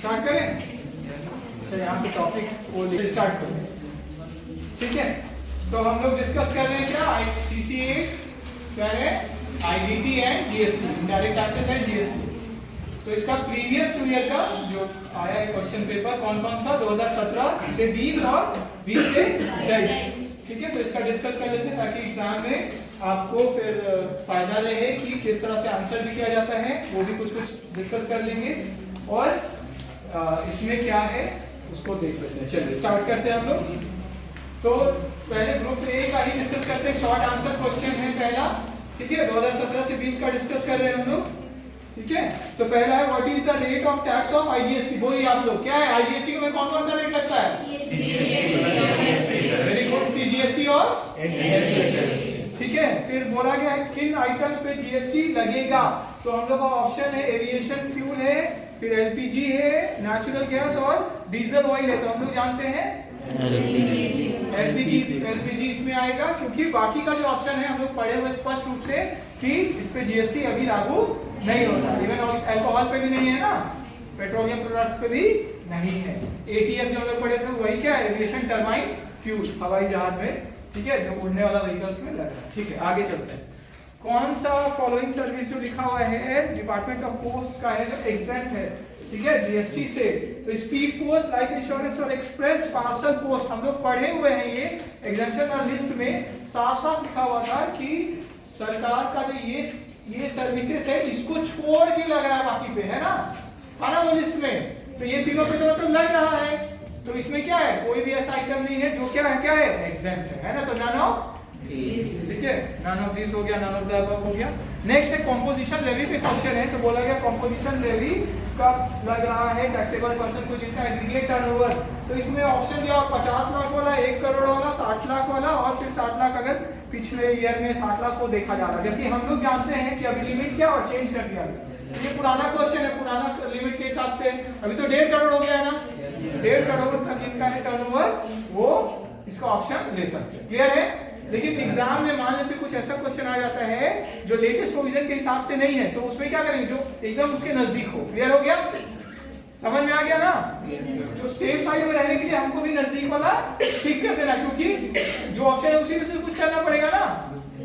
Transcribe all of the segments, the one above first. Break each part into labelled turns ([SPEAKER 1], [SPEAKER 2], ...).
[SPEAKER 1] Start करें? अच्छा यहाँ पे टॉपिक वो स्टार्ट करें, ठीक है। तो हम लोग डिस्कस कर रहे हैं क्या, CCA क्या है, IDT and GST, direct taxes and GST। तो इसका प्रीवियस ईयर का जो आया है क्वेश्चन पेपर कौन कौन सा 2017 से 20 और 20 से 23, ठीक है। तो इसका डिस्कस कर लेते हैं ताकि एग्जाम में आपको फिर फायदा रहे कि किस तरह से आंसर भी किया जाता है, वो भी कुछ कुछ डिस्कस कर लेंगे और इसमें क्या है उसको देख लेते हैं। चलिए स्टार्ट करते हैं हम लोग। तो पहले ग्रुप ए का ही डिस्कस करते हैं, शॉर्ट आंसर क्वेश्चन है पहला, ठीक है। 2017 से 20 का डिस्कस कर रहे हैं हम लोग, ठीक है। तो पहला है what is the rate of tax of IGST। बोलिए आप लोग क्या है IGST में कौन कौन सा रेट लगता है? वेरी गुड, CGST और ठीक है। फिर बोला गया है किन आइटम्स पे GST लगेगा। तो हम लोग का ऑप्शन है एविएशन फ्यूल है, फिर LPG है, नेचुरल गैस और डीजल ऑयल है। तो हम लोग जानते हैं LPG इसमें आएगा, क्योंकि बाकी का जो ऑप्शन है हम लोग पढ़े हुए स्पष्ट रूप से कि इस पे GST अभी लागू नहीं होता। इवन अल्कोहल पे भी नहीं है ना, पेट्रोलियम प्रोडक्ट्स पे भी नहीं है। ATF जो हम लोग पढ़े थे वही क्या है, एविएशन टरबाइन फ्यूल, हवाई जहाज में, ठीक है, जो उड़ने वाला व्हीकल्स में लग रहा है, ठीक है। आगे चलते हैं। कौन सा फॉलोइंग सर्विस जो लिखा हुआ है डिपार्टमेंट ऑफ पोस्ट का है जो एग्जेंट है, ठीक है, GST से। तो स्पीड पोस्ट, लाइफ इंश्योरेंस और एक्सप्रेस पार्सल पोस्ट हम लोग पढ़े हुए हैं। ये एग्जेंशन और लिस्ट में साफ साफ लिखा हुआ था कि सरकार का जो ये सर्विसेज है इसको छोड़ के लग रहा है बाकी पे, है ना, था ना वो लिस्ट में। तो ये तीनों पे तो मतलब लग रहा है, तो इसमें क्या है, कोई भी ऐसा आइटम नहीं है जो क्या है एग्जेम्प्ट है ना। तो नन ऑफ, ठीक है, नन ऑफ दिस हो गया, नन ऑफ द अबव हो गया। नेक्स्ट है कंपोजिशन लेवी पे क्वेश्चन है। तो बोला गया कंपोजिशन लेवी का लग रहा है टैक्सेबल पर्सन को जिनका एग्रीगेट टर्नओवर। तो इसमें ऑप्शन दिया 50 लाख वाला, 1 करोड़ वाला, 60 लाख वाला और फिर 60 लाख अगर पिछले ईयर में 60 लाख को देखा जा रहा है। जबकि हम लोग जानते हैं कि अभी लिमिट क्या और चेंज कर दिया। ये पुराना क्वेश्चन है, पुराना लिमिट के हिसाब से अभी तो 1.5 करोड़ हो गया है ना, 1.5 करोड़ तक इनका है टर्नओवर, वो इसका ऑप्शन ले सकते हैं। क्लियर है? लेकिन एग्जाम में मान लेते कुछ ऐसा क्वेश्चन आ जाता है जो लेटेस्ट प्रोविजन के हिसाब से नहीं है, तो उसमें क्या करेंगे, जो एकदम उसके नजदीक हो। क्लियर हो गया, समझ में आ गया ना। तो सेफ साइड में रहने के लिए हमको भी नजदीक वाला ठीक कर देना, क्योंकि जो ऑप्शन है उसी में से कुछ करना पड़ेगा ना।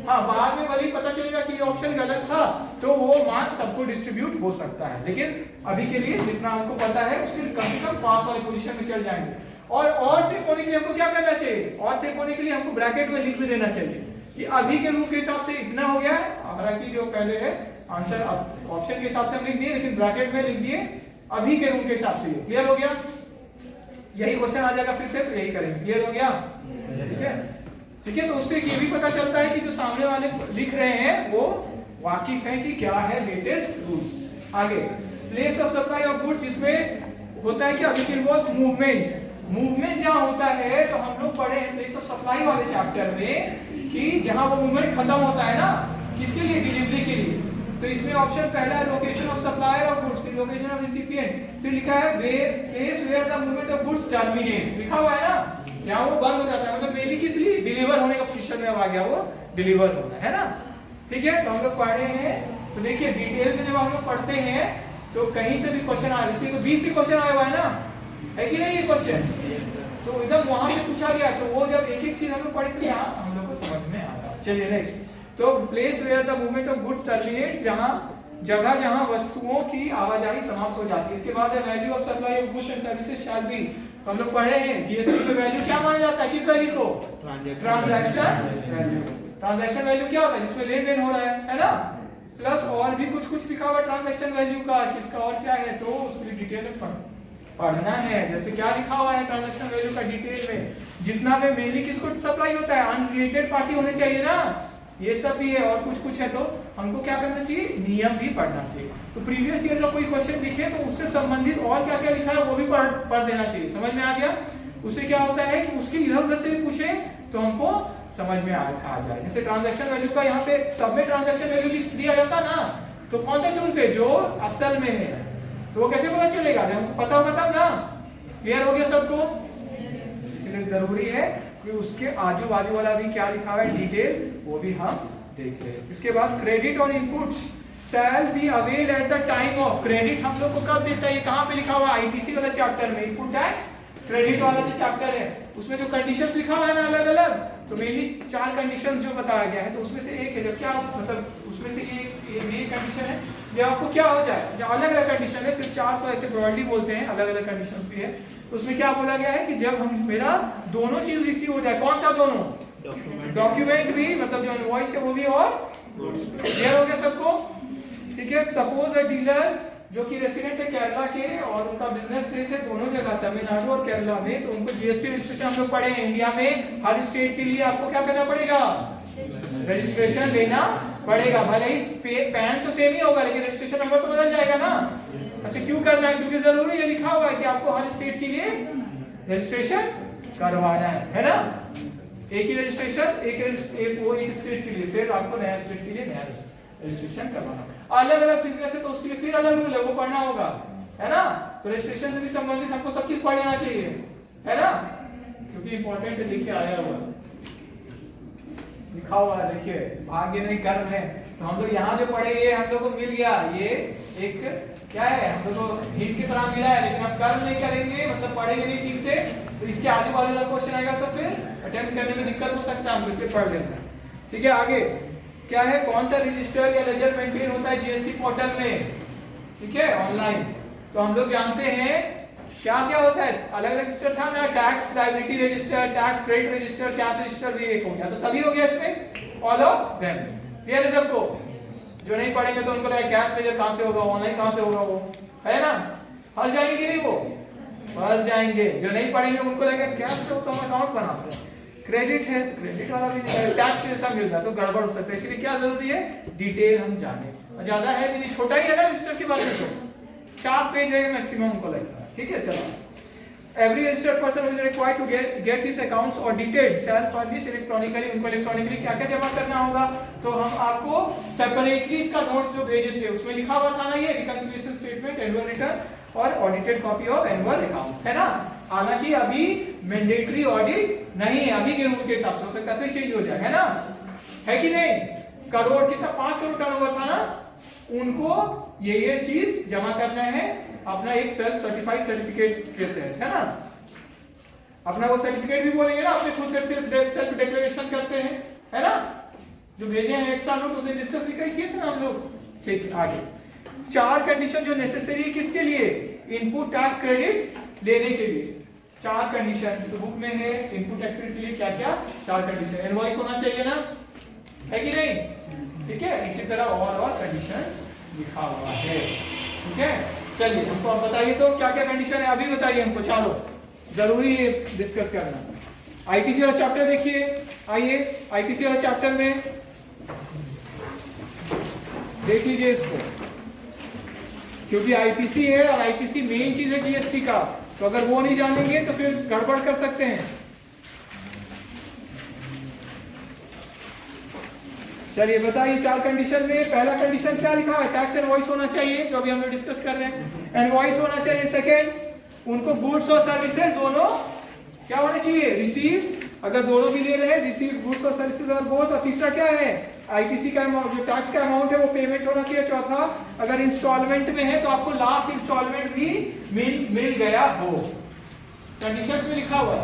[SPEAKER 1] हाँ, बाद में भले पता चलेगा कि ये ऑप्शन गलत था तो वो मार्क्स सबको डिस्ट्रीब्यूट हो सकता है, लेकिन अभी के लिए जितना हमको पता है उसके लिए कम से कम पास वाली पोजीशन में चल जाएंगे। और सेफ होने के लिए हमको क्या करना चाहिए, और सेफ होने के लिए हमको ब्रैकेट में लिख भी देना चाहिए कि अभी के रूप के हिसाब से इतना हो गया है। हालांकि जो पहले है आंसर ऑप्शन के हिसाब से हम लिख दिए, लेकिन ब्रैकेट में लिख दिए अभी के रूप के हिसाब से। क्लियर हो गया? यही क्वेश्चन आ जाएगा फिर से, तो यही करेंगे। क्लियर हो गया? ठीक है, ठीक है। तो उससे ये भी पता चलता है कि जो सामने वाले लिख रहे हैं वो वाकिफ है कि क्या है लेटेस्ट रूल्स। आगे place of supply of goods, इसमें होता है कि विच इन्वॉल्व्स मूवमेंट। मूवमेंट जहां होता है तो हम लोग पढ़े हैं प्लेस ऑफ सप्लाई वाले चैप्टर में कि जहां वो मूवमेंट खत्म होता है ना, किसके लिए, डिलीवरी के लिए। तो इसमें ऑप्शन पहला है location of supplier of goods, फिर लोकेशन ऑफ रिसिपिएंट, फिर लिखा है place where the movement of goods terminates. लिखा हुआ है ना, क्या वो बंद हो जाता है, मतलब मेनली किस लिए, डिलीवर होने का पोजीशन में आ गया, वो डिलीवर होना है ना, ठीक है। तो हम लोग पढ़े हैं, तो देखिए डिटेल में जब हम लोग पढ़ते हैं तो कहीं से भी क्वेश्चन आ रही है, तो 20 से क्वेश्चन आया हुआ है ना, है कि नहीं ये क्वेश्चन, तो एकदम वहां से पूछा गया, तो वो जब एक एक चीज हम लोग पढ़े तो यहाँ हम लोग को समझ में आया। चलिए नेक्स्ट, तो place where the movement of goods terminates, जहां वस्तुओं की आवाजाही समाप्त हो जाती है। इसके बाद है value of supply of goods and services shall be. तो हम लोग पढ़े हैं GST में वैल्यू क्या माना जाता है, किस वैल्यू को, ट्रांजैक्शन वैल्यू। ट्रांजैक्शन वैल्यू क्या होता है, जिसमें लेन देन हो रहा है ना, प्लस और भी कुछ लिखा हुआ ट्रांजैक्शन वैल्यू का, किसका और क्या है, तो उसकी डिटेल में पढ़ना है। जैसे क्या लिखा हुआ है ट्रांजैक्शन वैल्यू का डिटेल में, जितना में मेनली किसको सप्लाई होता है, अनरिलेटेड पार्टी होने चाहिए ना, ये सब भी है और कुछ है। तो हमको क्या करना चाहिए, नियम भी पढ़ना चाहिए। तो प्रीवियस ईयर का कोई क्वेश्चन दिखे तो उससे संबंधित और क्या क्या लिखा है वो भी पढ़ देना चाहिए। समझ में आ गया? उससे क्या होता है कि उसके इधर उधर से भी पूछे तो हमको समझ में आ जाए। जैसे ट्रांजैक्शन वैल्यू का यहाँ पे सब में ट्रांजैक्शन वैल्यू लिख दिया जाता ना, तो कौन सा चुनते, जो असल में है, तो वो कैसे पता चलेगा, हमको पता होगा तब ना। क्लियर हो गया सबको? इसलिए जरूरी है कि उसके आजू बाजू वाला भी क्या लिखा हुआ है डिटेल, वो भी हम देख लें। इसके बाद क्रेडिट और inputs, shall be availed at the time of credit. हम लोग को कब देता है, ये कहाँ पे लिखा हुआ, आईटीसी वाला चैप्टर में, इनपुट टैक्स क्रेडिट वाला जो चैप्टर है उसमें जो कंडीशंस लिखा हुआ है ना अलग अलग, तो मेनली 4 कंडीशंस जो बताया गया है, तो उसमें से एक है जब क्या मतलब उसमें से एक ये कंडीशन है जब आपको क्या हो जाए, जो अलग अलग कंडीशन है, सिर्फ 4 तो ऐसे ब्रॉडली बोलते हैं, अलग अलग कंडीशंस भी है। तो उसमें क्या बोला गया है कि जब हम मेरा दोनों चीज रिसीव हो जाए, कौन सा दोनों, डॉक्यूमेंट भी मतलब जो इनवॉइस है वो भी, और क्लियर हो गया सबको, ठीक है। सपोज अ डीलर जो कि रेसिडेंट है केरला के और उनका बिजनेस प्लेस है दोनों जगह तमिलनाडु और केरला में, तो उनको जीएसटी रजिस्ट्रेशन हम लोग पढ़े हैं। इंडिया में हर स्टेट के लिए आपको क्या करना पड़ेगा, रजिस्ट्रेशन लेना पड़ेगा, भले ही पैन तो सेम ही होगा लेकिन रजिस्ट्रेशन नंबर तो बदल जाएगा ना। अच्छा क्यों करना है, क्योंकि जरूरी है, लिखा हुआ है कि आपको हर स्टेट के लिए रजिस्ट्रेशन करवाना है ना। एक ही रजिस्ट्रेशन एक वो एक स्टेट के लिए, फिर आपको नया स्टेट के लिए नया रजिस्ट्रेशन करवाना। अलग अलग बिजनेस है तो उसके लिए फिर अलग रूल है, वो पढ़ना होगा, है ना। तो रजिस्ट्रेशन से भी संबंधित हमको सब चीज पढ़ लेना चाहिए, है ना, क्योंकि इंपॉर्टेंट है, लिखे आया हुआ लिखा हुआ है, देखिए भाग्य नहीं कर्म है। तो हम लोग यहाँ जो पढ़े ये हम लोग को मिल गया, ये एक क्या है, हम लोग को हिंट की तरह मिला है, लेकिन हम कर्म नहीं करेंगे मतलब पढ़ेंगे नहीं ठीक से, तो इसके आजू बाजू का क्वेश्चन आएगा तो फिर अटेम्प्ट करने में दिक्कत हो सकता है, हमको इसलिए पढ़ लेना है, ठीक है। आगे क्या है, कौन सा रजिस्टर या लेजर मेंटेन होता है जीएसटी पोर्टल में, ठीक है, ऑनलाइन। तो हम लोग जानते हैं क्या क्या होता है, अलग अलग रजिस्टर था ना, tax liability register, tax credit register, cash register भी एक हो गया, तो सभी हो गया इसमें, ऑल ऑफ देम क्लियर है सबको। जो नहीं पढ़ेंगे तो उनको लगेगा कैश लेजर कहां से होगा, ऑनलाइन कहां से होगा, वो है ना, फंस जाएंगे कि नहीं, वो फंस जाएंगे। जो नहीं पढ़ेंगे उनको लगेगा कैश तो हम अकाउंट बनाते हैं, क्रेडिट है क्रेडिट वाला भी टैक्स के जैसा मिल रहा है, तो गड़बड़ हो सकता है, इसलिए क्या जरूरी है, डिटेल हम जाने। ज्यादा है भी छोटा ही है ना रजिस्टर के बारे में, तो 4 पेज है मैक्सिमम हमको लगता है, ठीक है। चलो, every registered person who is required to get his accounts audited shall furnish electronically, उनको इलेक्ट्रॉनिकली क्या क्या जमा करना होगा, तो हम आपको सेपरेटली इसका नोट्स जो भेजे थे उसमें लिखा हुआ था ना, ये रिकंसिलिएशन स्टेटमेंट, एनुअल रिटर्न और audited copy of annual account, है ना। हालांकि अभी मैंडेटरी ऑडिट नहीं है, अभी के रूल के हिसाब से, हो सकता है फिर चेंज हो जाए, है ना, है कि नहीं। करोड़ कितना 5 करोड़ टर्नओवर था ना, उनको ये चीज जमा करना है अपना एक सेल्फ सर्टिफाइड सर्टिफिकेट के तहत, है ना। अपना वो सर्टिफिकेट भी बोलेंगे ना, अपने खुद से सेल्फ डिक्लेरेशन करते हैं, है ना, जो भेजे हैं एक्स्ट्रा नोट उसे डिस्कस भी किए थे ना हम लोग, ठीक है। आगे 4 कंडीशन जो नेसेसरी है किसके लिए, इनपुट टैक्स क्रेडिट लेने के लिए, 4 कंडीशन तो बुक में है। इनपुट टैक्स क्रेडिट के लिए क्या क्या 4 कंडीशन, इनवॉइस होना चाहिए ना, है कि नहीं, ठीक है। इसी तरह और कंडीशंस लिखा हुआ है, ठीक है। चलिए हमको अब बताइए तो क्या क्या कंडीशन है, अभी बताइए हमको, चारों जरूरी है डिस्कस करना। आईटीसी वाला चैप्टर देखिए, आइए आईटीसी वाला चैप्टर में देख लीजिए इसको, क्योंकि आईटीसी है और आईटीसी मेन चीज है जीएसटी का, तो अगर वो नहीं जानेंगे तो फिर गड़बड़ कर सकते हैं। चलिए बताइए 4 कंडीशन में पहला कंडीशन क्या लिखा है, टैक्स इनवॉइस होना चाहिए, जो अभी हम लोग डिस्कस कर रहे हैं, इनवॉइस होना चाहिए। सेकंड, उनको गुड्स और सर्विसेज दोनों क्या होने चाहिए, रिसीव, अगर दोनों भी ले रहे हैं रिसीव गुड्स और सर्विसेज और बोथ। और तीसरा क्या है, आईटीसी का जो टैक्स का अमाउंट है वो पेमेंट होना चाहिए। चौथा, अगर इंस्टॉलमेंट में है तो आपको लास्ट इंस्टॉलमेंट भी मिल गया हो, कंडीशंस में लिखा हुआ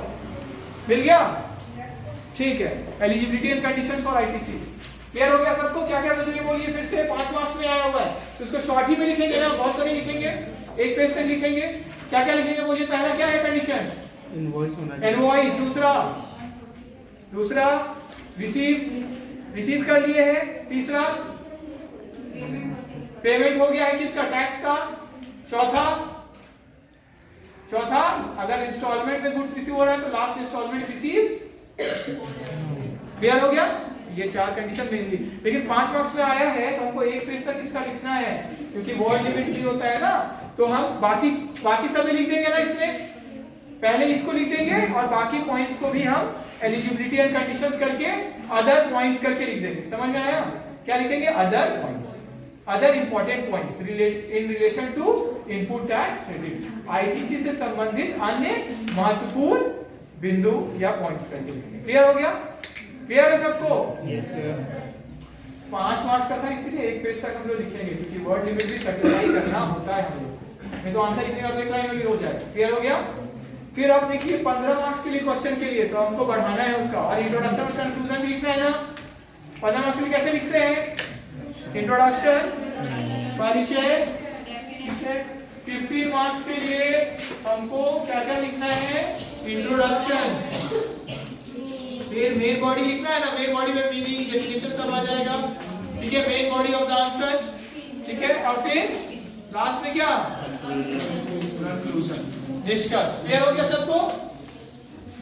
[SPEAKER 1] मिल गया, ठीक है। Eligibility and conditions for ITC clear हो गया सबको, क्या क्या जरूरी है बोलिए फिर से, 5 मार्क्स में आया हुआ है, तो इसको शॉर्ट ही में लिखेंगे ना, बहुत तो नहीं लिखेंगे, एक पेज पे लिखेंगे। क्या क्या लिखेंगे बोलिए, पहला क्या है कंडीशन, इनवॉइस होना चाहिए, इनवॉइस। दूसरा रिसीव कर लिए है। तीसरा पेमेंट हो गया है किसका, टैक्स का। चौथा अगर इंस्टॉलमेंट में गुड्स रिसीव हो रहा है तो लास्ट इंस्टॉलमेंट रिसीव, क्लियर हो गया। ये 4 कंडीशन मेनली, लेकिन 5 मार्क्स में आया है तो हमको एक पेज तक इसका लिखना है, क्योंकि वर्ड लिमिट भी होता है ना, तो हम बाकी सब लिख देंगे ना इसमें, पहले इसको लिख देंगे और बाकी पॉइंट्स को भी हम एलिजिबिलिटी एंड कंडीशंस करके अदर पॉइंट्स करके लिख देंगे। समझ में आया, क्या लिखेंगे, other points, other important points in relation to input tax credit, ITC से संबंधित अन्य महत्वपूर्ण बिंदु या पॉइंट्स करके लिखेंगे। क्लियर हो गया, क्लियर है सबको, यस सर। 5 मार्क्स का था, इसीलिए 1 पेज तक हम लोग लिखेंगे, क्योंकि वर्ड लिमिट भी सेटिस्फाई करना होता है हम लोग, नहीं तो आंसर लिखने का तो एक लाइन में भी हो जाए। क्लियर हो गया? फिर आप देखिए 15 मार्क्स के लिए क्वेश्चन के लिए तो हमको बढ़ाना है उसका, और इंट्रोडक्शन और कंक्लूजन भी लिखना है ना। 15 मार्क्स के लिए कैसे लिखते हैं? इंट्रोडक्शन, परिचय, ठीक है। 15 मार्क्स के लिए हमको क्या क्या लिखना है? इंट्रोडक्शन, फिर मेन बॉडी लिखना है ना, मेन बॉडी में मीनिंग, डेफिनेशन सब आ जाएगा, ठीक है, main body of the answer, ठीक है, और फिर लास्ट में क्या? कंक्लूजन, निष्कर्ष। क्लियर हो गया सबको?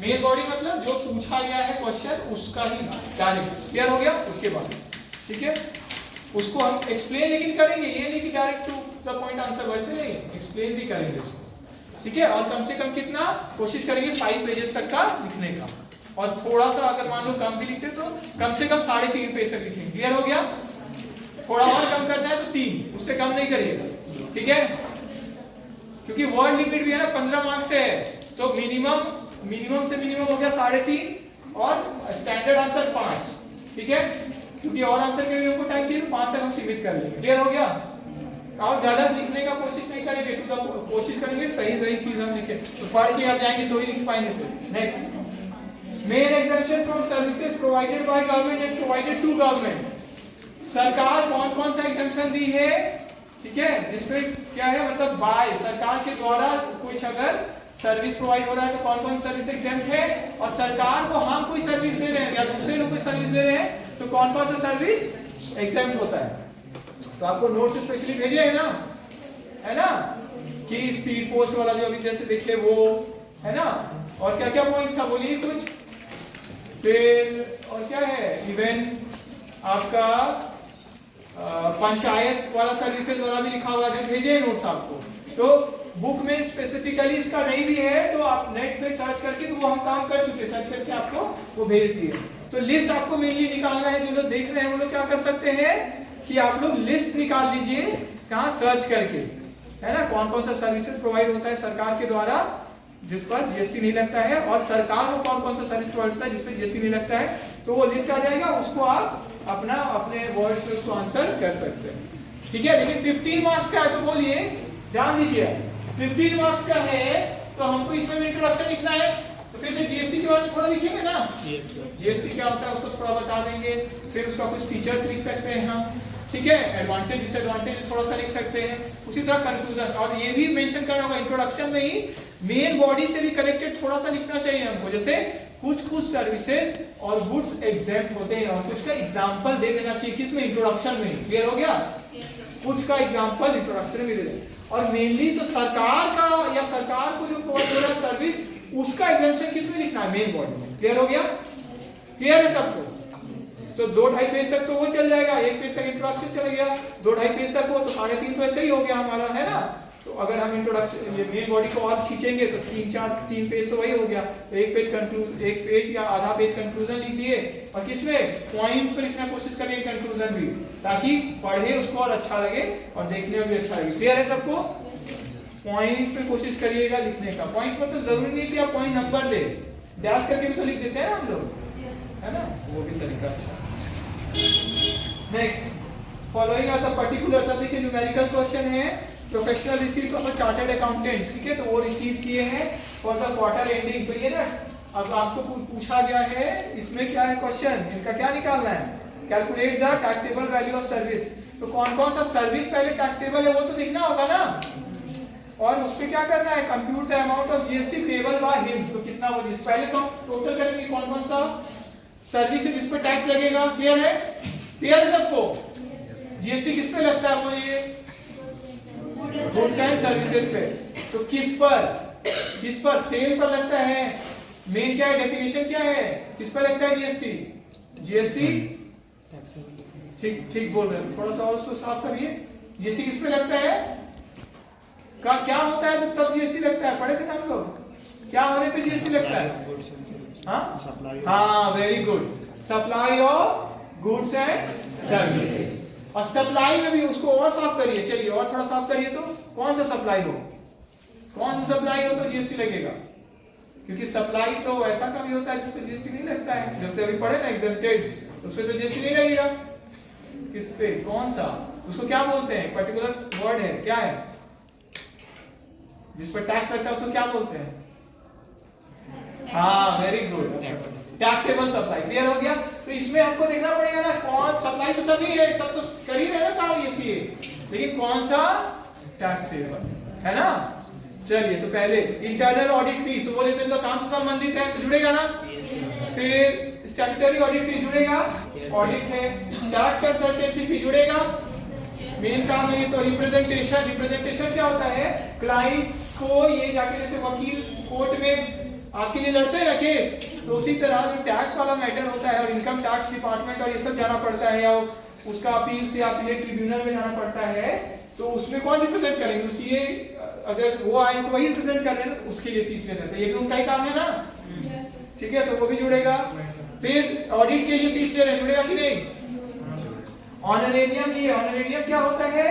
[SPEAKER 1] मेन बॉडी मतलब जो पूछा गया है क्वेश्चन उसका ही डायरेक्ट। क्लियर हो गया? उसके बाद ठीक है, उसको हम एक्सप्लेन लेकिन करेंगे, ये नहीं कि direct to the point answer, वैसे नहीं, एक्सप्लेन भी करेंगे उसको, ठीक है। और कम से कम कितना कोशिश करेंगे 5 पेजेस तक का लिखने का, और थोड़ा सा अगर मान लो कम भी लिखते तो कम से कम 3.5 पेज तक लिखेंगे। क्लियर हो गया? थोड़ा और कम करना है तो 3, उससे कम नहीं करिएगा, ठीक है, क्योंकि वर्ड लिमिट भी है ना 15 मार्क्स से है, तो मिनिमम से मिनिमम हो गया 3.5 और स्टैंडर्ड आंसर 5, ठीक है, क्योंकि और आंसर के लिए हमको टाइम चाहिए 5 तक हम सीमित कर लेंगे। क्लियर हो गया? और ज्यादा लिखने का कोशिश नहीं करेंगे, कोशिश करेंगे सही चीज हम लिखें, तो पढ़ के आप जाएंगे तो ही लिख पाएंगे। तो next, main exemption from services provided by government and provided to government. सरकार कौन कौन सा एग्जेम्पशन दी है, ठीक है, जिसमें क्या है मतलब बाय सरकार के द्वारा कुछ अगर सर्विस प्रोवाइड हो रहा है तो कौन कौन सर्विस एग्जेम्प्ट है, और सरकार को हम कोई सर्विस दे रहे हैं या दूसरे लोग कोई सर्विस दे रहे हैं तो कौन कौन सा सर्विस एग्जेम्प्ट होता है। तो आपको नोट्स स्पेशली भेजे है ना, कि स्पीड पोस्ट वाला जो अभी जैसे देखे वो है ना, और क्या क्या पॉइंट्स था बोलिए कुछ, फिर और क्या है, इवन आपका पंचायत वाला सर्विसेज वाला भी लिखा हुआ है, भेजे नोट्स आपको। तो बुक में स्पेसिफिकली इसका नहीं भी है तो आप नेट पे सर्च करके, तो वो हम काम कर चुके, सर्च करके आपको वो भेज दिए। तो लिस्ट आपको मेनली निकालना है, जो लोग देख रहे हैं वो लोग क्या कर सकते हैं कि आप लोग लिस्ट निकाल लीजिए, कहाँ सर्च करके, है ना, कौन कौन सा सर्विसेज प्रोवाइड होता है सरकार के द्वारा जिस पर जीएसटी नहीं लगता है, और सरकार को कौन कौन सा सर्विस प्रोवाइड होता है जिस पर जीएसटी नहीं लगता है, तो वो लिस्ट आ जाएगा, उसको आप अपने वर्ड्स में उसको आंसर कर सकते हैं, ठीक है। लेकिन 15 मार्क्स का है तो बोलिए, ध्यान दीजिए, 15 मार्क्स का है तो हमको इसमें भी इंट्रोडक्शन लिखना है, तो फिर से जीएसटी के बारे में थोड़ा लिखेंगे ना, जीएसटी क्या होता है उसको थोड़ा बता देंगे, फिर उसका कुछ फीचर्स लिख सकते हैं हम, ठीक है, एडवांटेज डिसएडवांटेज थोड़ा सा लिख सकते हैं, उसी तरह कंक्लूजन, और ये भी मेंशन करना होगा इंट्रोडक्शन में ही मेन बॉडी से भी कनेक्टेड थोड़ा सा लिखना चाहिए हमको, जैसे कुछ सर्विसेज और गुड्स एग्जेम्प्ट होते हैं और कुछ का एग्जांपल दे देना चाहिए, किसमें, इंट्रोडक्शन में। क्लियर हो गया? कुछ का एग्जांपल इंट्रोडक्शन में दे दें, और मेनली तो सरकार का या सरकार को जो प्रोवाइड हो रहा है सर्विस उसका एग्जेम्पशन किसमें लिखना है, मेन बॉडी में। क्लियर हो गया? क्लियर है सबको? तो 2-2.5 पेज तक तो वो चल जाएगा, 1 पेज तक इंट्रोडक्शन चल गया, 2-2.5 पेज तक वो तो 3.5 तो ऐसे ही हो गया हमारा, है ना। तो अगर हम इंट्रोडक्शन ये मेन बॉडी को और खींचेंगे तो 3 पेज तो वही हो गया, तो 1 पेज या आधा पेज कंक्लूजन लिख दिए, और किसमें पॉइंट्स पे लिखने की कोशिश करिए कंक्लूजन भी, ताकि पढ़े उसको और अच्छा लगे और देखने में भी अच्छा लगे। क्लियर है सबको? पॉइंट पे कोशिश करिएगा लिखने का, पॉइंट मतलब जरूरी नहीं कि आप पॉइंट नंबर दे, डैश करके भी तो लिख देते हैं ना हम लोग, है ना, वो भी तरीका अच्छा। Next, following are the particulars, अब देखिए न्यूमेरिकल क्वेश्चन है, professional receives of a chartered accountant, ठीक है, तो वो रिसीव किए हैं फॉर द क्वार्टर एंडिंग। तो ये ना अब आपको पूछा गया है, इसमें क्या है क्वेश्चन, इनका क्या निकालना है, calculate the taxable value of service. तो कौन कौन सा सर्विस पहले टैक्सेबल है वो तो देखना होगा ना, और उस पे क्या करना है, compute the amount of GST payable by him. तो कितना वो पहले तो टोटल करेंगे कौन कौन सा सर्विस है जिस पे टैक्स लगेगा। क्लियर है? क्लियर है सबको? जीएसटी किस पे लगता है, बोलिए, गुड्स एंड सर्विसेज पे। तो किस पर सेल पर लगता है, मेन क्या है, डेफिनेशन क्या है, किस पर लगता है जीएसटी, ठीक बोल रहे हैं, थोड़ा सा और उसको साफ करिए, जीएसटी किस पे लगता है, क्या होता है तो तब जीएसटी लगता है, पढ़े थे ना हम लोग, क्या होने पे जीएसटी लगता है, हाँ very good, supply of goods and services. और सप्लाई में भी उसको और साफ करिए, चलिए और थोड़ा साफ करिए, तो कौन सा सप्लाई हो तो जीएसटी लगेगा, क्योंकि सप्लाई तो ऐसा का भी होता है जिस पे जीएसटी नहीं लगता है, जैसे अभी पढ़े ना एग्जेम्प्टेड, उस पे तो जीएसटी नहीं लगेगा। किस पे, कौन सा, उसको क्या बोलते हैं, पर्टिकुलर वर्ड है, क्या है जिस पर टैक्स लगता है उसको क्या बोलते हैं? हाँ very good, taxable supply. Clear हो गया? तो इसमें हमको देखना पड़ेगा ना कौन, सप्लाई तो सभी है, सब तो कर ही रहे ना काम ये सीए, लेकिन कौन सा टैक्सेबल है ना। चलिए तो पहले इंटरनल ऑडिट फीस, तो बोले तो इनका काम से संबंधित है तो जुड़ेगा ना। फिर स्टैट्यूटरी ऑडिट फीस जुड़ेगा, ऑडिट है। टैक्स कंसल्टेंसी फी जुड़ेगा, मेन काम है ये। तो रिप्रेजेंटेशन, रिप्रेजेंटेशन क्या होता है, क्लाइंट को ये जाके जैसे वकील कोर्ट में आपके लिए लड़ते हैं ना केस, तो उसी तरह जो टैक्स वाला मैटर होता है और इनकम टैक्स डिपार्टमेंट और ये सब जाना पड़ता है, और उसका अपील से अपीलेट ट्रिब्यूनल में जाना पड़ता है, तो उसमें कौन रिप्रेजेंट करेंगे, तो सीए अगर वो आए तो वही रिप्रेजेंट कर रहे हैं, तो उसके लिए फीस लेते हैं, ये भी उनका ही काम है ना। ठीक है, तो वो भी जुड़ेगा। फिर ऑडिट के लिए फीस ले रहे हैं, जुड़ेगा कि नहीं। ऑनरेरियम, ये ऑनरेरियम क्या होता है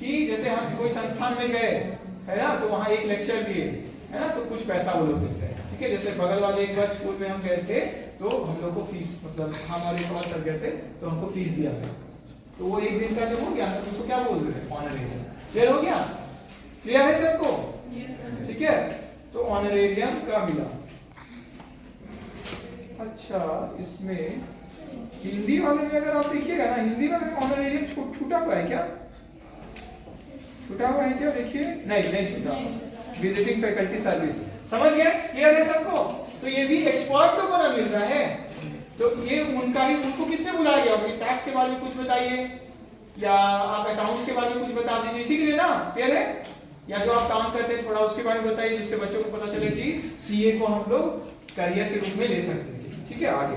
[SPEAKER 1] कि जैसे हम कोई संस्थान में गए है ना, तो वहां एक लेक्चर दिए है ना, तो कुछ पैसा वो लोग देते हैं। ठीक है, जैसे बगल वाले एक बार स्कूल में हम गए थे, तो हम लोग को फीस, मतलब हमारे और सर गए थे तो हमको फीस दिया गया, तो वो एक दिन का जो हो गया तो उसको क्या बोल रहे हैं, ऑनरेरियम। क्लियर हो गया? क्लियर है सबको? ठीक है, तो ऑनरेरियम का मिला। अच्छा, इसमें हिंदी वाले में अगर आप देखिएगा ना, हिंदी वाले में ऑनरेरियम छूटा हुआ है क्या, छूटा हुआ है क्या, देखिए नहीं छूटा हुआ। विजिटिंग फैकल्टी सर्विस, समझ गए? क्लियर है सबको? तो ये भी एक्सपर्ट लोगों को मिल रहा है, तो ये उनका ही, उनको किसने बुलाया गया, टैक्स के बारे में कुछ बताइए, या आप अकाउंट्स के बारे में कुछ बता दीजिए, इसी के लिए ना। क्लियर है? या जो आप काम करते हैं थोड़ा उसके बारे में बताइए, जिससे बच्चों को पता चले कि सीए को हम लोग करियर के रूप में ले सकते हैं। ठीक है, आगे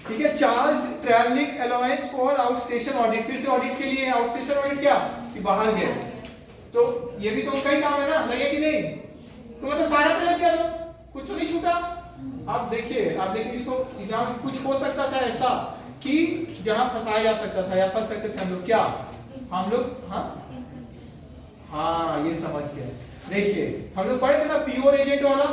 [SPEAKER 1] ठीक है। Charge travelling allowance for out station audit, फिर से ऑडिट के लिए आउट स्टेशन ऑडिट क्या कि बाहर गए, तो ये भी तो उनका ही काम है ना, लगे कि नहीं? तो मतलब सारा पे लग गया, तो कुछ तो नहीं छूटा। आप देखिए इसको एग्जाम कुछ हो सकता था ऐसा कि जहां फंसाया जा सकता था या फंस सकते थे हम लोग, क्या हम लोग, हाँ ये समझ गए। देखिए हम लोग पढ़े थे ना प्योर एजेंट वाला,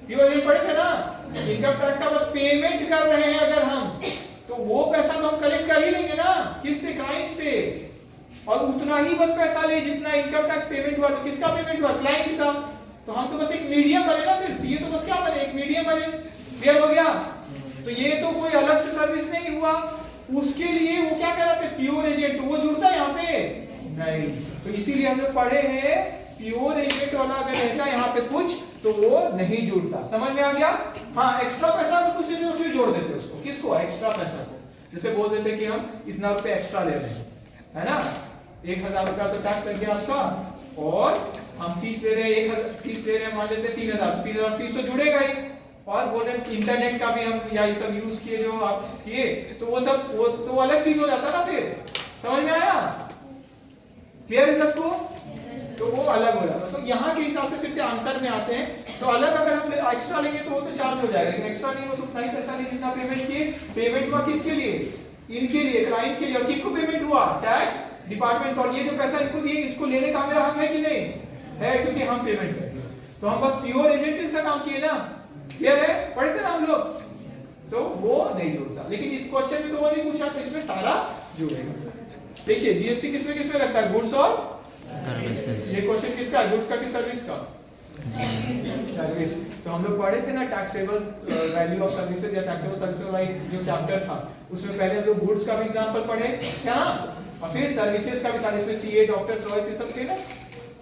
[SPEAKER 1] प्योर एजेंट पढ़े थे ना, इनकम टैक्स का बस पेमेंट कर रहे हैं अगर हम, तो वो पैसा तो हम कलेक्ट कर ही लेंगे ना, किससे, क्लाइंट से, और उतना ही बस पैसा ले जितना इनकम टैक्स पेमेंट हुआ। तो किसका पेमेंट हुआ, क्लाइंट का। तो हम तो बस एक मीडियम बने ना, फिर सीए तो बस क्या बने, एक मीडियम बने। क्लियर हो गया? तो ये तो कोई अलग से सर्विस नहीं हुआ, उसके लिए वो क्या कहलाते हैं, प्योर एजेंट, तो वो जुड़ता है यहाँ पे नहीं। तो इसीलिए हम लोग पढ़े हैं प्योर एजेंट वाला अगर रहता है यहाँ पे कुछ, तो वो नहीं जुड़ता। समझ में आ गया? हाँ, एक्स्ट्रा पैसा को कुछ नहीं, तो फिर जोड़ देते उसको, किसको, एक्स्ट्रा पैसा को। जैसे बोल देते कि हम इतना रुपए एक्स्ट्रा ले रहे हैं, है ना, 1000 रुपया तो टैक्स लग गया आपका, और हम फीस ले रहे हैं 1000 फीस ले रहे हैं, मान लेते हैं 3000 फीस तो जुड़ेगा ही, और बोल रहे हैं इंटरनेट का भी हम या ये सब यूज किए जो आप किए, तो वो सब वो तो अलग चीज हो जाता ना फिर। समझ में आया? क्लियर है सबको? तो वो अलग हो जाता। तो यहाँ के हिसाब से फिर से आंसर में आते हैं, तो अलग अगर हम एक्स्ट्रा लेंगे तो वो तो चार्ज हो जाएगा, लेकिन एक्स्ट्रा नहीं, वो उतना ही पैसा नहीं जितना पेमेंट किए। पेमेंट हुआ किसके लिए, इनके लिए, क्लाइंट के लिए, और किसको पेमेंट हुआ, टैक्स डिपार्टमेंट। और ये जो पैसा इनको दिए, इसको लेने का मेरा हक है कि नहीं है, क्योंकि हम पेमेंट करेंगे। तो हम बस प्योर एजेंट से काम किए ना। क्लियर है? पढ़े थे ना हम लोग, तो वो नहीं जुड़ता। लेकिन इस क्वेश्चन में तो वो नहीं पूछा, तो इसमें सारा जुड़ेगा। देखिए जीएसटी किसमें किसमें लगता है, गुड्स और सर्विसेज। ये क्वेश्चन किसका है, गुड्स का कि सर्विस का, सर्विस। तो हम लोग पढ़े थे ना टैक्सेबल वैल्यू ऑफ सर्विसेज या टैक्सेबल सर्विसेज वाला जो चैप्टर था, उसमें पहले हम लोग गुड्स का भी एग्जांपल पढ़े क्या ना, और फिर सर्विसेज का भी था, जिसमें सीए, डॉक्टर्स, लॉयर्स ये सब थे ना।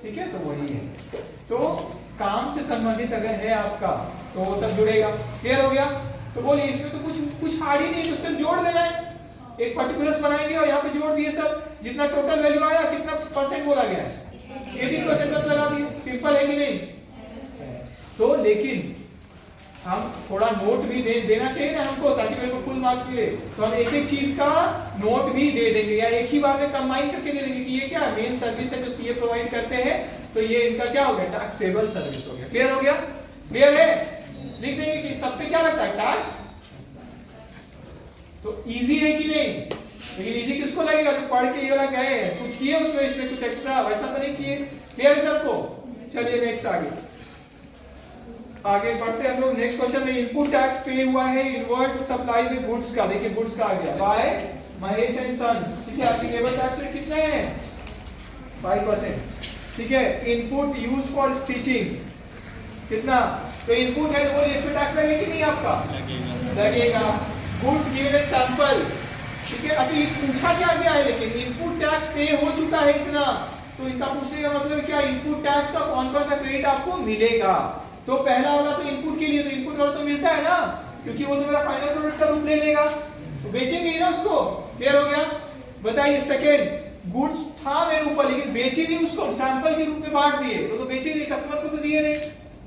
[SPEAKER 1] ठीक है, तो वही है। तो काम से संबंधित अगर है आपका, तो वो सब जुड़ेगा। क्लियर हो गया? तो बोलिए, इसमें तो कुछ हार्ड ही नहीं, तो सिर्फ जोड़ देना है, एक पर्टिकुलर्स बनाएंगे और यहाँ पे जोड़ दिए सब, जितना टोटल वैल्यू आया, कितना परसेंट बोला गया है, 18% बस लगा दिए। सिंपल है कि नहीं? तो लेकिन हम थोड़ा नोट भी देना चाहिए ना हमको, ताकि मेरे को फुल मार्क्स मिले। तो हम एक एक चीज का नोट भी दे देंगे, या एक ही बार में कंबाइन करके दे देंगे कि ये क्या मेन सर्विस है जो सीए प्रोवाइड करते हैं, तो ये इनका क्या हो गया, टैक्सेबल सर्विस हो गया। क्लियर हो गया? क्लियर है? लिख देंगे कि सब पे क्या लगता है, टैक्स। तो इजी है कि नहीं? लेकिन इजी किसको लगेगा, जो पढ़ के ये वाला गए हैं, कुछ किए उसमें, इसमें कुछ एक्स्ट्रा वैसा तो नहीं किए। क्लियर है सबको? चलिए नेक्स्ट आगे बढ़ते हैं हम लोग। नेक्स्ट क्वेश्चन में इनपुट टैक्स पे हुआ है इनवर्ट सप्लाई में गुड्स का। देखिए गुड्स का आ गया, बाय महेश एंड सन्स, ठीक है, आपकी लेबर टैक्स रेट कितना है 5%, ठीक है। इनपुट यूज्ड फॉर स्टिचिंग कितना, तो इनपुट है तो बोलिए इस पे टैक्स लगेगा कि नहीं आपका, लगेगा। गुड्स गिवन ए सैंपल, ठीक है। अच्छा ये पूछा क्या गया है, लेकिन इनपुट टैक्स पे हो चुका है इतना, तो इनका पूछने का मतलब क्या, इनपुट टैक्स का कौन कौन सा क्रेडिट आपको मिलेगा। तो पहला वाला तो इनपुट के लिए, तो इनपुट वाला तो मिलता है ना, क्योंकि वो तो मेरा फाइनल प्रोडक्ट का रूप ले लेगा, तो बेचेंगे ना उसको, क्लियर हो गया। बताइए सेकंड, गुड्स था मेरे ऊपर लेकिन बेचे नहीं उसको, सैंपल के रूप में बांट दिए, तो बेचे नहीं, कस्टमर को तो दिए नहीं,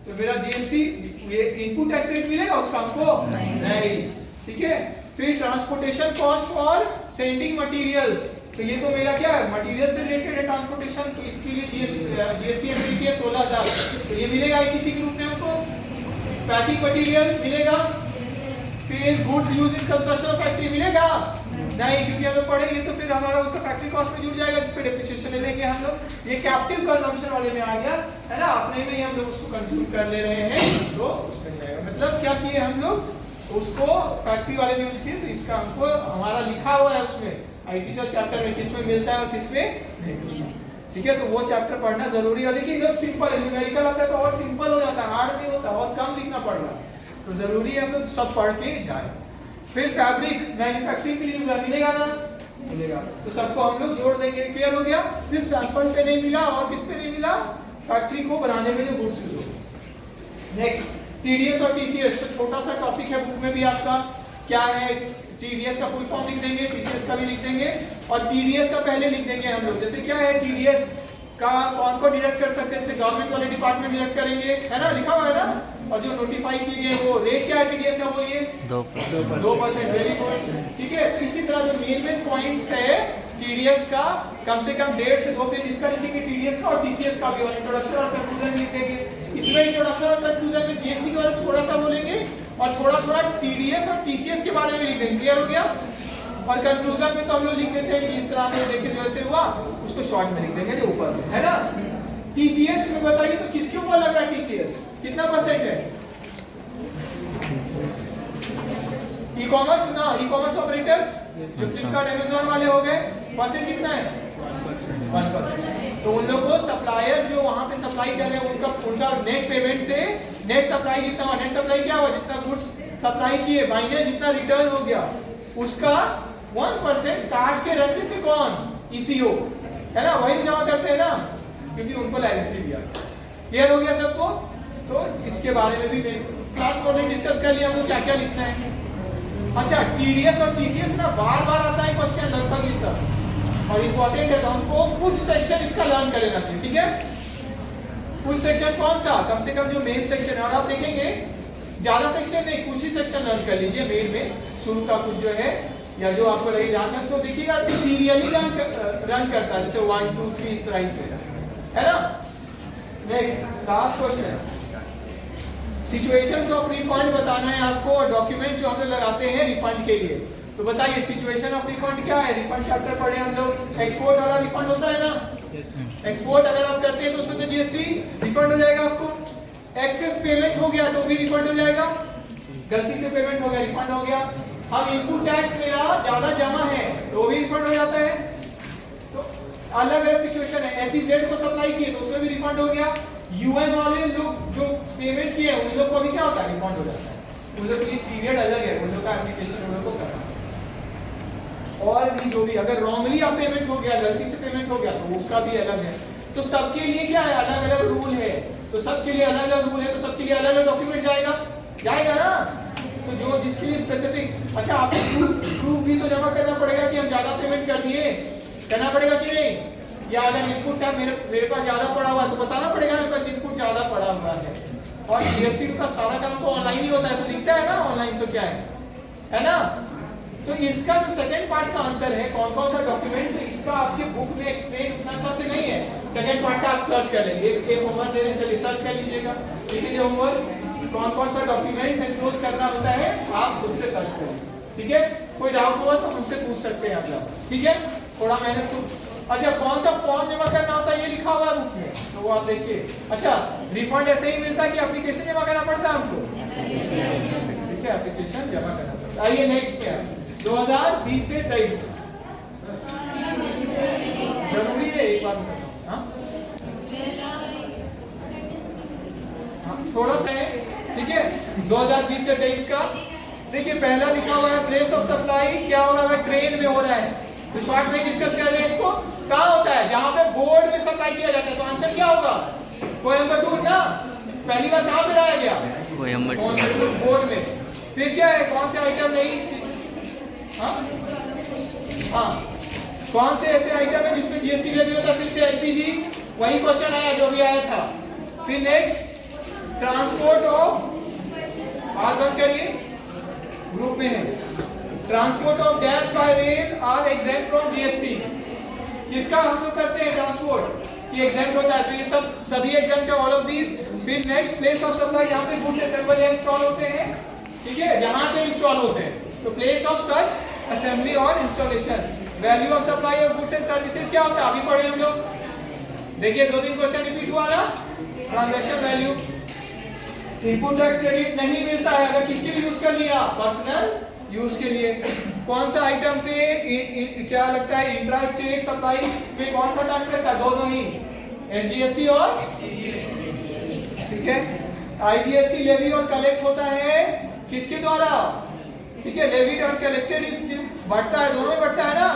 [SPEAKER 1] तो मेरा जीएसटी ये इनपुट टैक्स रेट मिलेगा उसका हमको नहीं, ठीक है। फिर transportation cost for sending materials, तो ये तो मेरा क्या है, मटेरियल से रिलेटेड है ट्रांसपोर्टेशन, तो इसके लिए जीएसटी एमपी है 16,000, तो ये मिलेगा आईटीसी के रूप में हमको। पैकिंग मटेरियल मिलेगा। फिर goods used in construction of factory मिलेगा नहीं, क्योंकि अगर पढ़ेंगे तो फिर हमारा उसका फैक्ट्री कॉस्ट में जुड़ जाएगा, जिस पे डेप्रिसिएशन ले लेंगे हम लोग। ये कैप्टिव कंजम्पशन वाले में आ गया है ना, अपने में ही हम लोग उसको कंज्यूम कर ले रहे हैं, तो उसमें जाएगा। मतलब क्या किए हम लोग, उसको फैक्ट्री वाले में यूज किए, तो इसका हमको हमारा लिखा हुआ है उसमें आईटीसी चैप्टर में किस में मिलता है और किस में नहीं, ठीक है। तो वो चैप्टर पढ़ना जरूरी है। देखिए एकदम सिंपल है, न्यूमेरिकल आता है तो और सिंपल हो जाता है, हार्ड नहीं होता, और कम लिखना पड़ रहा है, तो जरूरी है हम लोग सब पढ़ के जाए। फिर फैब्रिक मैन्युफैक्चरिंग के लिए यूज मिलेगा ना, मिलेगा, तो सबको हम लोग जोड़ देंगे, क्लियर हो गया। सिर्फ सैंपल पे नहीं मिला, और किस पे नहीं मिला, फैक्ट्री को बनाने में जो गुड्स यूज हो। नेक्स्ट टीडीएस और टीसीएस, तो छोटा सा टॉपिक है बुक में भी आपका, क्या है, टीडीएस का फुल फॉर्म लिख देंगे, टीसीएस का भी लिख देंगे, और टीडीएस का पहले लिख देंगे हम लोग, जैसे क्या है टीडीएस का कौन को डिडक्ट कर सकते हैं, जैसे गवर्नमेंट वाले डिपार्टमेंट डिडक्ट करेंगे, है ना, लिखा हुआ है ना, और जो नोटिफाई किए गए वो रेट क्या है टीडीएस का, बोलिए 2%, वेरी गुड, ठीक है। तो इसी तरह जो मेन पॉइंट्स है टीडीएस का, कम से कम 1.5 से 2 पेज इसका लिखेंगे टीडीएस का, और टीसीएस का भी, और इंट्रोडक्शन और कंक्लूजन लिख देंगे। इसमें इंट्रोडक्शन और कंक्लूजन में जीएसटी के बारे में थोड़ा सा बोलेंगे, और थोड़ा थोड़ा टीडीएस और टीसीएस के बारे में लिख देंगे, क्लियर हो गया। और कंक्लूजन में तो हम लोग लिख देते हैं कि इस तरह से देखिए जैसे हुआ, उसको शॉर्ट में लिख देंगे जो ऊपर है ना। टीसीएस में बताइए तो किसके ऊपर लग रहा है टीसीएस, कितना परसेंट है, ई कॉमर्स ना, ई कॉमर्स ऑपरेटर्स जो फ्लिपकार्ट अमेज़न वाले हो गए, परसेंट कितना है 1%। तो उन लोगों को सप्लायर जो वहां पे सप्लाई कर रहे हैं उनका नेट पेमेंट से नेट सप्लाई जितना हुआ, नेट सप्लाई क्या हुआ, जितना गुड्स सप्लाई किए माइनस जितना रिटर्न हो गया, उसका 1% काट के रख लेते कौन, ईसीओ, है ना, वही जमा करते हैं ना, क्योंकि उनको लायबिलिटी दिया। क्लियर हो गया सबको। तो इसके बारे में भी क्लास में डिस्कस कर लिया हम लोग क्या क्या लिखना है। अच्छा टीडीएस और टीसीएस ना बार बार आता है क्वेश्चन, लगभग ये सब, और इंपॉर्टेंट है, तो हमको कुछ सेक्शन इसका लर्न कर लेना चाहिए, ठीक है। कुछ सेक्शन कौन सा, कम से कम जो मेन सेक्शन है, और आप देखेंगे ज्यादा सेक्शन नहीं, कुछ ही सेक्शन लर्न कर लीजिए मेन में, शुरू का कुछ जो है, या जो आपको रही जानना, तो देखिएगा सीरियली रन करता है, जैसे 1 2 3 इस तरह से, है ना। Next last question, situations of refund बताना है आपको, और डॉक्यूमेंट जो हम लोग लगाते हैं रिफंड के लिए। तो बताइए सिचुएशन ऑफ रिफंड क्या है, रिफंड चैप्टर पढ़े हम लोग, एक्सपोर्ट वाला रिफंड होता है ना, एक्सपोर्ट अगर आप करते हैं तो उसमें तो जीएसटी रिफंड हो जाएगा आपको, एक्सेस पेमेंट हो गया तो भी रिफंड हो जाएगा, गलती से पेमेंट हो गया रिफंड हो गया, हम इनपुट टैक्स मेरा ज्यादा जमा है तो वो भी रिफंड हो जाता है। तो अलग अलग सिचुएशन है, एसईजेड को सप्लाई किए तो उसमें भी रिफंड हो गया, यूएन वाले लोग जो पेमेंट किए उन लोग को भी क्या होता है, रिफंड हो जाता है, उन लोग के लिए पीरियड अलग है, उन लोग का एप्लीकेशन उन लोग को करना है। और भी जो भी अगर रॉन्गली आप पेमेंट हो गया, गलती से पेमेंट हो गया तो उसका भी अलग है। तो सबके लिए क्या है, अलग अलग रूल है, तो सबके लिए अलग अलग रूल है, तो सबके लिए अलग अलग डॉक्यूमेंट जाएगा ना, तो जो जिसके लिए स्पेसिफिक। अच्छा आपको प्रूफ भी तो जमा करना पड़ेगा कि हम ज्यादा पेमेंट कर दिए, करना पड़ेगा कि नहीं, या अगर इनपुट था मेरे पास ज्यादा पड़ा हुआ है तो बताना पड़ेगा मेरे पास इनपुट ज्यादा पड़ा हुआ है। और जीएसटी का सारा काम तो ऑनलाइन ही होता है, तो दिखता है ना ऑनलाइन, तो क्या है ना। तो इसका जो सेकंड पार्ट का आंसर है कौन कौन सा डॉक्यूमेंट, इसका आपके बुक में एक्सप्लेन उतना अच्छा से नहीं है, सेकंड पार्ट का आप सर्च कर लेंगे, एक होमवर्क दे रहे चलिए सर्च कर लीजिएगा, इसीलिए होमवर्क कौन कौन सा डॉक्यूमेंट एक्सपोज करना होता है आप खुद से सर्च करें, ठीक है। कोई डाउट हुआ तो हमसे पूछ सकते हैं आप लोग, ठीक है, थोड़ा मेहनत तो। अच्छा कौन सा फॉर्म जमा करना होता है ये लिखा हुआ है बुक में, तो वो आप देखिए। अच्छा रिफंड ऐसे ही मिलता है कि एप्लीकेशन जमा करना पड़ता है हमको, ठीक है, एप्लीकेशन जमा करना पड़ता है। आइए नेक्स्ट पे 2020 से 23 एक बार में करता हूँ। थोड़ा सा है, ठीक है। 2020 से 23 का देखिए, पहला लिखा हुआ है प्लेस ऑफ सप्लाई क्या होगा अगर ट्रेन में हो रहा है, तो शॉर्ट में डिस्कस कर रहे हैं इसको। कहाँ होता है? जहां पे बोर्ड में सप्लाई किया जाता है, तो आंसर क्या होगा? कोयम्बटूर ना, पहली बार कहाँ पे लाया गया? कोयम्बटूर बोर्ड में। फिर क्या है, कौन से आइटम नहीं, हाँ कौन से ऐसे आइटम है जिसमें जीएसटी लेवी होता है? फिर से एलपीजी, वही क्वेश्चन आया जो भी आया था। फिर नेक्स्ट ट्रांसपोर्ट ऑफ, आज बंद करिए, ग्रुप में है, transport of gas by rail are exempt from GST. किसका हम लोग करते हैं ट्रांसपोर्ट कि एग्जेम्प्ट होता है, तो ये सब सभी एग्जेम्प्ट है, ऑल ऑफ दीज। फिर नेक्स्ट प्लेस ऑफ सप्लाई, यहाँ पे गुड्स असेंबल या इंस्टॉल होते हैं, ठीक है, जहां पे इंस्टॉल होते हैं, तो प्लेस ऑफ सच असेंबली और installation. Value of supply of goods and services क्या होता है, अभी पढ़े हम लोग। देखिए 2-3 क्वेश्चन रिपीट हुआ ना। Transaction value, input tax credit नहीं मिलता है अगर किसके लिए यूज कर लिया, पर्सनल यूज के लिए। कौन सा आइटम पे क्या लगता है, इंट्रा स्टेट सप्लाई पे कौन सा टैक्स लगता है? दोनों ही, एसजीएसटी और, ठीक है। आईजीएसटी लेवी और कलेक्ट होता है किसके द्वारा, ठीक है, लेवी और कलेक्टेड बढ़ता है, दोनों में बढ़ता है ना,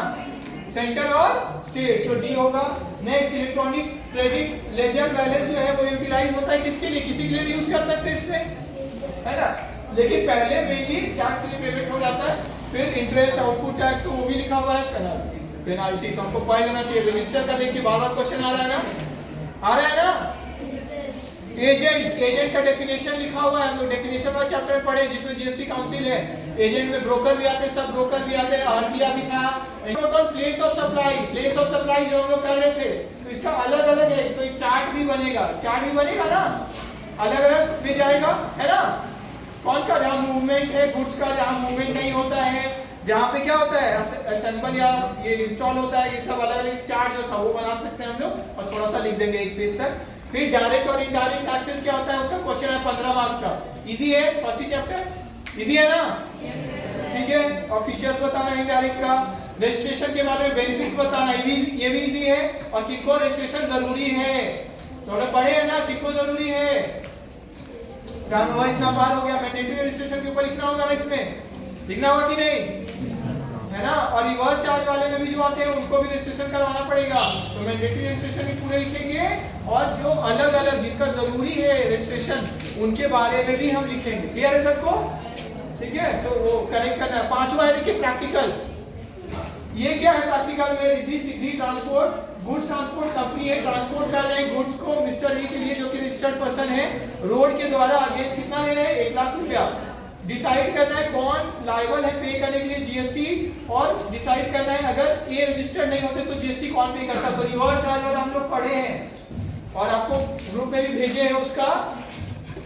[SPEAKER 1] सेंटर और स्टेट, तो डी होगा। Next electronic credit ledger balance जो है वो यूटिलाइज होता है किसके लिए, किसी के लिए यूज कर सकते हैं इसमें, है ना, लेकिन पहले मेनली टैक्स के लिए पेमेंट हो जाता है। फिर इंटरेस्ट, आउटपुट टैक्स, तो वो भी लिखा हुआ है, पेनाल्टी तो हमको पॉइंट लेना चाहिए। रजिस्टर का देखिए बार-बार क्वेश्चन आ रहा है ना, आ रहा है ना। एजेंट, एजेंट का डेफिनेशन लिखा हुआ है, हम लोग डेफिनेशन वाला चैप्टर पढ़े जिसमें जीएसटी काउंसिल है। एजेंट में ब्रोकर भी आते हैं, सब ब्रोकर भी आते हैं, आरटीआर भी था। Total place of supply, place of supply जो हम लोग कर रहे थे, तो इसका अलग अलग है, तो एक चार्ट भी बनेगा, चार्ट भी बनेगा ना, अलग अलग भी जाएगा, है ना। कौन का, जहाँ मूवमेंट है गुड्स का, जहाँ मूवमेंट नहीं होता है, जहाँ पे क्या होता है असेंबल या ये इंस्टॉल होता है, ये सब अलग अलग चार्ट जो था वो बना सकते हैं हम लोग, और थोड़ा सा लिख देंगे एक पेज तक। फिर डायरेक्ट और इनडायरेक्ट टैक्सेस क्या होता है, उसका क्वेश्चन है 15 मार्क्स का, इजी है, फर्स्ट ही चैप्टर इजी है ना, ठीक है। और फीचर्स बताना इनडायरेक्ट का, रजिस्ट्रेशन के बारे में बेनिफिट्स बताना, ये भी इजी है। और किसको रजिस्ट्रेशन जरूरी है, तो हम पढ़े हैं ना, किसको जरूरी है, इतना बार हो गया, मैंडेटरी रजिस्ट्रेशन के ऊपर लिखना होगा ना, इसमें लिखना होगा कि नहीं, है ना। और रिवर्स चार्ज वाले में भी जो आते हैं उनको भी रजिस्ट्रेशन करवाना पड़ेगा, तो मैंडेटरी रजिस्ट्रेशन भी पूरे लिखेंगे, और जो अलग अलग जिनका जरूरी है रजिस्ट्रेशन उनके बारे में भी हम लिखेंगे। क्लियर है सबको, ठीक है। तो वो कनेक्ट करना है। पांचवा है देखिए प्रैक्टिकल, ये क्या है प्रैक्टिकल में, Riddhi Siddhi transport, goods transport company है, ट्रांसपोर्ट कर रहे हैं गुड्स को मिस्टर ई के लिए जो कि रजिस्टर्ड पर्सन है, रोड के द्वारा अगेंस्ट कितना ले रहे हैं, 1 लाख रुपया। डिसाइड करना है कौन लायबल है पे करने के लिए जीएसटी, और डिसाइड करना है अगर ए रजिस्टर्ड नहीं होते तो जीएसटी कौन पे करता। तो रिवर्स चार्ज वाला हम लोग पढ़े हैं और आपको ग्रुप में भी भेजे हैं उसका,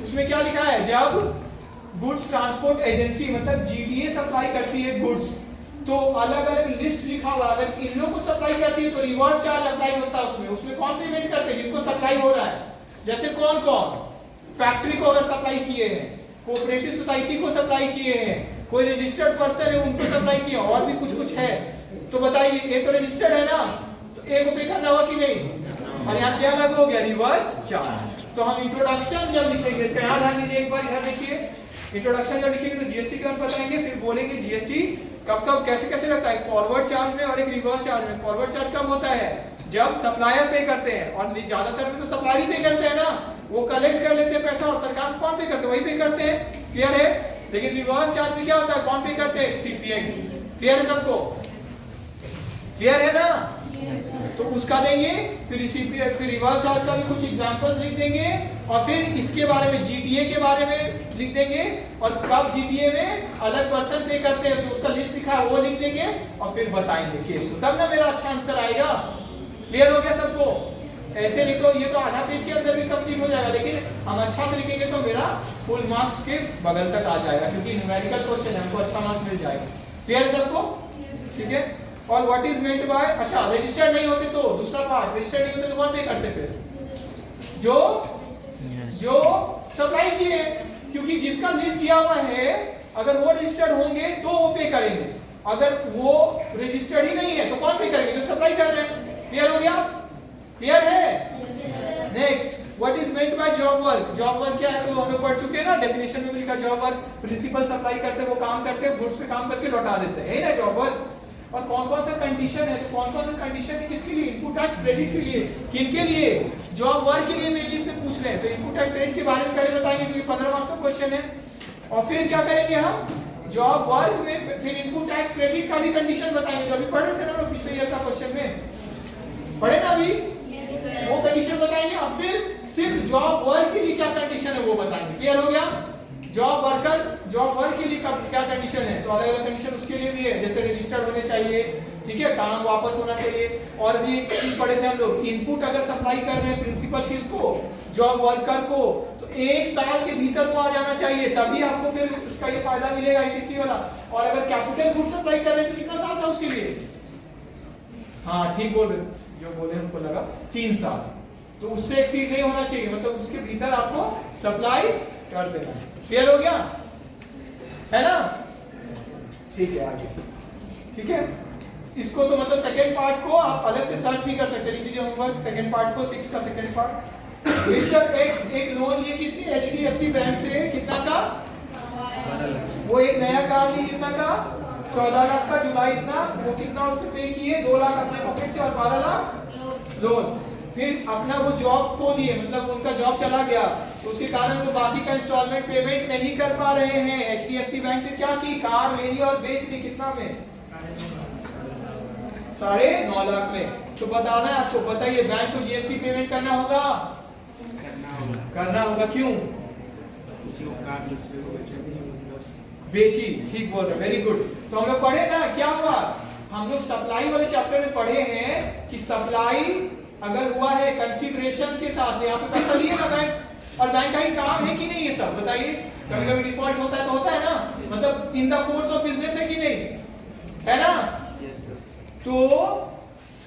[SPEAKER 1] उसमें क्या लिखा है, जब गुड्स ट्रांसपोर्ट एजेंसी मतलब जीडीए सप्लाई करती है गुड्स, तो अलग अलग लिस्ट लिखा हुआ, अगर इन लोगों को सप्लाई करती है तो रिवर्स चार्ज अप्लाई होता है उसमें। उसमें कौन पेमेंट करते हैं, जिनको सप्लाई हो रहा है, जैसे कौन कौन, फैक्ट्री को अगर सप्लाई किए हैं, कोऑपरेटिव सोसाइटी को सप्लाई किए हैं, कोई रजिस्टर्ड पर्सन है उनको सप्लाई किया, और भी कुछ कुछ है, तो बताइए ये तो रजिस्टर्ड है ना, तो ए को पे करना होगा कि नहीं, और यहाँ क्या लागू हो गया, रिवर्स चार्ज। तो हम इंट्रोडक्शन जब लिखेंगे, इसका याद ध्यान दीजिए, एक बार इधर देखिए, इंट्रोडक्शन जब लिखेंगे तो जीएसटी का बताएंगे, फिर बोलेंगे जीएसटी कब कब कैसे कैसे लगता है, फॉरवर्ड चार्ज में और एक रिवर्स चार्ज में। फॉरवर्ड चार्ज कब होता है, जब सप्लायर पे करते हैं, और ज्यादातर में तो सप्लायर ही पे करते हैं ना, वो कलेक्ट कर लेते हैं पैसा, और सरकार कौन पे करते हैं, वही पे करते हैं, क्लियर है। लेकिन रिवर्स चार्ज में क्या होता है, कौन पे करते हैं, रिसिपिएंट। क्लियर है सबको, क्लियर है ना, तो उसका देंगे, फिर रिसिपिएंट, फिर रिवर्स चार्ज का भी कुछ एग्जांपल्स लिख देंगे, और फिर इसके बारे में जीटीए के बारे में लिख देंगे, और कब जीटीए में अलग पर्सन पे करते हैं तो उसका लिस्ट लिखा है वो लिख देंगे, और फिर बताएंगे केस, तब ना मेरा अच्छा आंसर आएगा। क्लियर हो गया सबको, ऐसे नहीं तो ये तो आधा पेज के अंदर भी कंप्लीट हो जाएगा, लेकिन हम अच्छा से लिखेंगे तो मेरा फुल मार्क्स के बगल तक आ जाएगा, क्योंकि न्यूमेरिकल क्वेश्चन है, हमको अच्छा मार्क्स मिल जाएगा। क्लियर है सबको, ठीक है। और व्हाट इज मेंट बाय, अच्छा रजिस्टर्ड नहीं होते तो दूसरा पार्ट, रजिस्टर्ड नहीं होते तो कौन पे करते, फिर जो सप्लाई किए, क्योंकि जिसका लिस्ट दिया हुआ है अगर वो रजिस्टर्ड होंगे तो वो पे करेंगे, अगर वो रजिस्टर्ड ही नहीं है तो कौन पे करेंगे, जो सप्लाई कर रहे हैं। क्लियर हो गया, क्लियर है? Next, what is meant by job work? Job work क्या है तो हम लोग पढ़ चुके हैं ना, डेफिनेशन में भी लिखा जॉब वर्क प्रिंसिपल सप्लाई करते हैं, वो काम करते हैं, गुड्स पे काम करके लौटा देते हैं, यही ना जॉब वर्क। और कौन कौन सा कंडीशन है, कौन कौन सा कंडीशन है किसके लिए? इनपुट टैक्स क्रेडिट के लिए। किनके लिए? जॉब वर्क के लिए मेनली इसमें पूछ रहे हैं। तो इनपुट टैक्स क्रेडिट के बारे में पहले बताएंगे क्योंकि 15 मार्क्स का क्वेश्चन है। और फिर क्या करेंगे हम, जॉब वर्क में फिर इनपुट टैक्स क्रेडिट का भी कंडीशन बताएंगे, जो अभी पढ़ रहे थे ना लोग पिछले ईयर का क्वेश्चन में, पढ़े ना अभी? वो कंडीशन बताएंगे। और फिर सिर्फ जॉब वर्क के लिए क्या कंडीशन है वो बताएंगे। क्लियर हो गया? जॉब वर्क के लिए क्या कंडीशन है, तो अलग अलग कंडीशन उसके लिए भी है, जैसे रजिस्टर्ड होने चाहिए, ठीक है, काम वापस होना चाहिए। और भी एक चीज पढ़े थे हम लोग, इनपुट अगर सप्लाई कर रहे हैं प्रिंसिपल किसको? जॉब वर्कर को, तो 1 साल के भीतर वो आ जाना चाहिए, तभी आपको फिर उसका ये फायदा मिलेगा आईटीसी वाला। और अगर कैपिटल गुड्स सप्लाई कर रहे हैं तो कितना साल था उसके लिए? हाँ ठीक बोल रहे, जो बोले हमको लगा 3 साल, तो उससे एक्सीड नहीं होना चाहिए, मतलब उसके भीतर आपको सप्लाई कर देना। क्लियर हो गया है ना? ठीक है, आगे ठीक है। इसको तो मतलब सेकंड पार्ट को आप अलग से सर्च भी कर सकते हैं, लिख लीजिए होमवर्क सेकंड पार्ट को, 6 का सेकंड पार्ट। मिस्टर एक्स एक लोन लिए किसी एचडीएफसी बैंक से, कितना का? वो एक नया कार ली, कितना का? 14 लाख का, जुलाई इतना, वो कितना उसको पे किए? 2 लाख अपने पॉकेट से और 12 लाख लोन। फिर अपना वो जॉब खो दिए, मतलब उनका जॉब चला गया, तो उसके कारण वो बाकी का इंस्टॉलमेंट पेमेंट नहीं कर पा रहे हैं। एचडीएफसी बैंक से क्या की? कार ले ली और बेच दी, कितना में? 9.5 लाख में। तो बताना है आपको, बताइए बैंक को जीएसटी पेमेंट करना होगा? करना होगा। क्यों? बेची, ठीक बोल रहे, वेरी गुड। तो हम लोग पढ़े ना, क्या हुआ, हम लोग सप्लाई वाले चैप्टर में पढ़े हैं कि सप्लाई अगर हुआ है कंसीडरेशन के साथ, यहाँ पे पैसा लिए ना बैंक, और बैंक का ही काम है कि नहीं ये सब, बताइए। कभी कभी डिफॉल्ट होता है तो होता है ना, मतलब in the course of business है कि नहीं, है ना? तो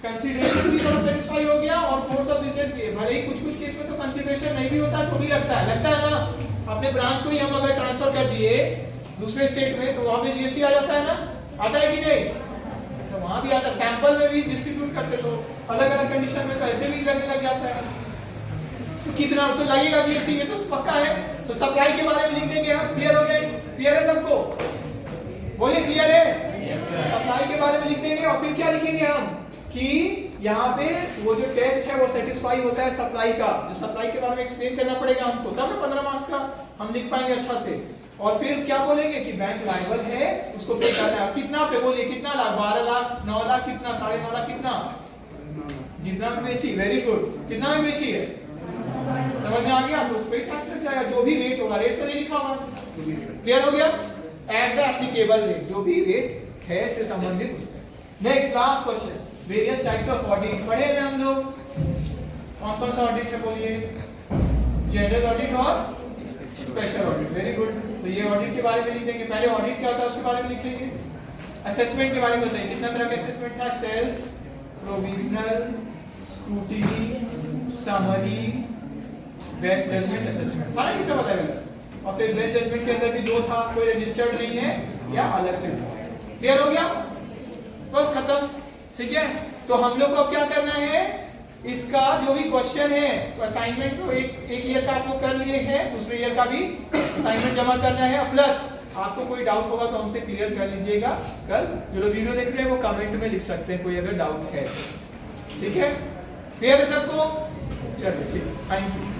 [SPEAKER 1] कंसीडरेशन भी थोड़ा सेटिस्फाई हो गया और कोर्स ऑफ बिजनेस भी है। भले ही कुछ कुछ केस में तो कंसीडरेशन नहीं भी होता तो भी लगता है ना। अपने ब्रांच को ही हम अगर ट्रांसफर कर दिए दूसरे स्टेट में, तो वहां पे जीएसटी आ जाता है ना, आता है कि नहीं? तो वहां भी आता, सैंपल में भी डिस्ट्रीब्यूट करते तो अलग अलग कंडीशन में पैसे भी लगने लग जाता है, तो कितना तो लगेगा जीएसटी, ये तो पक्का है। तो सप्लाई के बारे में लिख देंगे हम। क्लियर हो गया? क्लियर है सबको? बोलिए क्लियर है? सप्लाई के बारे में लिख देंगे। और फिर क्या लिखेंगे हम कि यहाँ पे वो जो टेस्ट है वो सेटिस्फाई होता है सप्लाई का, जो सप्लाई के बारे में एक्सप्लेन करना पड़ेगा हमको, तब ना 15 मार्क्स का हम लिख पाएंगे अच्छा से। और फिर क्या बोलेंगे कि बैंक लायबल है, उसको पे करना है। कितना पे? बोलिए कितना लाख? 12 लाख, 9 लाख, कितना? 9.5 लाख, कितना? जितना में बेची, वेरी गुड। कितना में बेची है? समझ में आ गया? तो पे टैक्स लग जाएगा, जो भी रेट होगा, रेट तो नहीं लिखा हुआ। क्लियर हो गया? एट द एप्लीकेबल रेट, जो भी रेट है से संबंधित। Next last question, various types of audit पढ़े हैं हम लोग। कौन कौन सा ऑडिट है बोलिए? जनरल ऑडिट और स्पेशल ऑडिट, वेरी गुड। तो ये ऑडिट के बारे में लिख देंगे। पहले ऑडिट क्या होता है उसके बारे में लिख लेंगे। असेसमेंट के बारे में बताइए, कितना तरह का असेसमेंट था? Self, provisional, scrutiny, summary, best judgement assessment, था ये सब अलग अलग। और फिर बेस्ट जजमेंट के अंदर भी 2 था, कोई रजिस्टर्ड नहीं है या अलग से। क्लियर हो गया? बस खत्म, ठीक है। तो हम लोग को अब क्या करना है, इसका जो भी क्वेश्चन है, तो असाइनमेंट तो एक ईयर का आप लोग कर लिए हैं, दूसरे ईयर का भी असाइनमेंट जमा करना है। प्लस आपको कोई डाउट होगा तो हमसे क्लियर कर लीजिएगा कल। जो लोग वीडियो देख रहे हैं वो कमेंट में लिख सकते हैं कोई अगर डाउट है, ठीक है? क्लियर है सबको? चलिए, थैंक यू।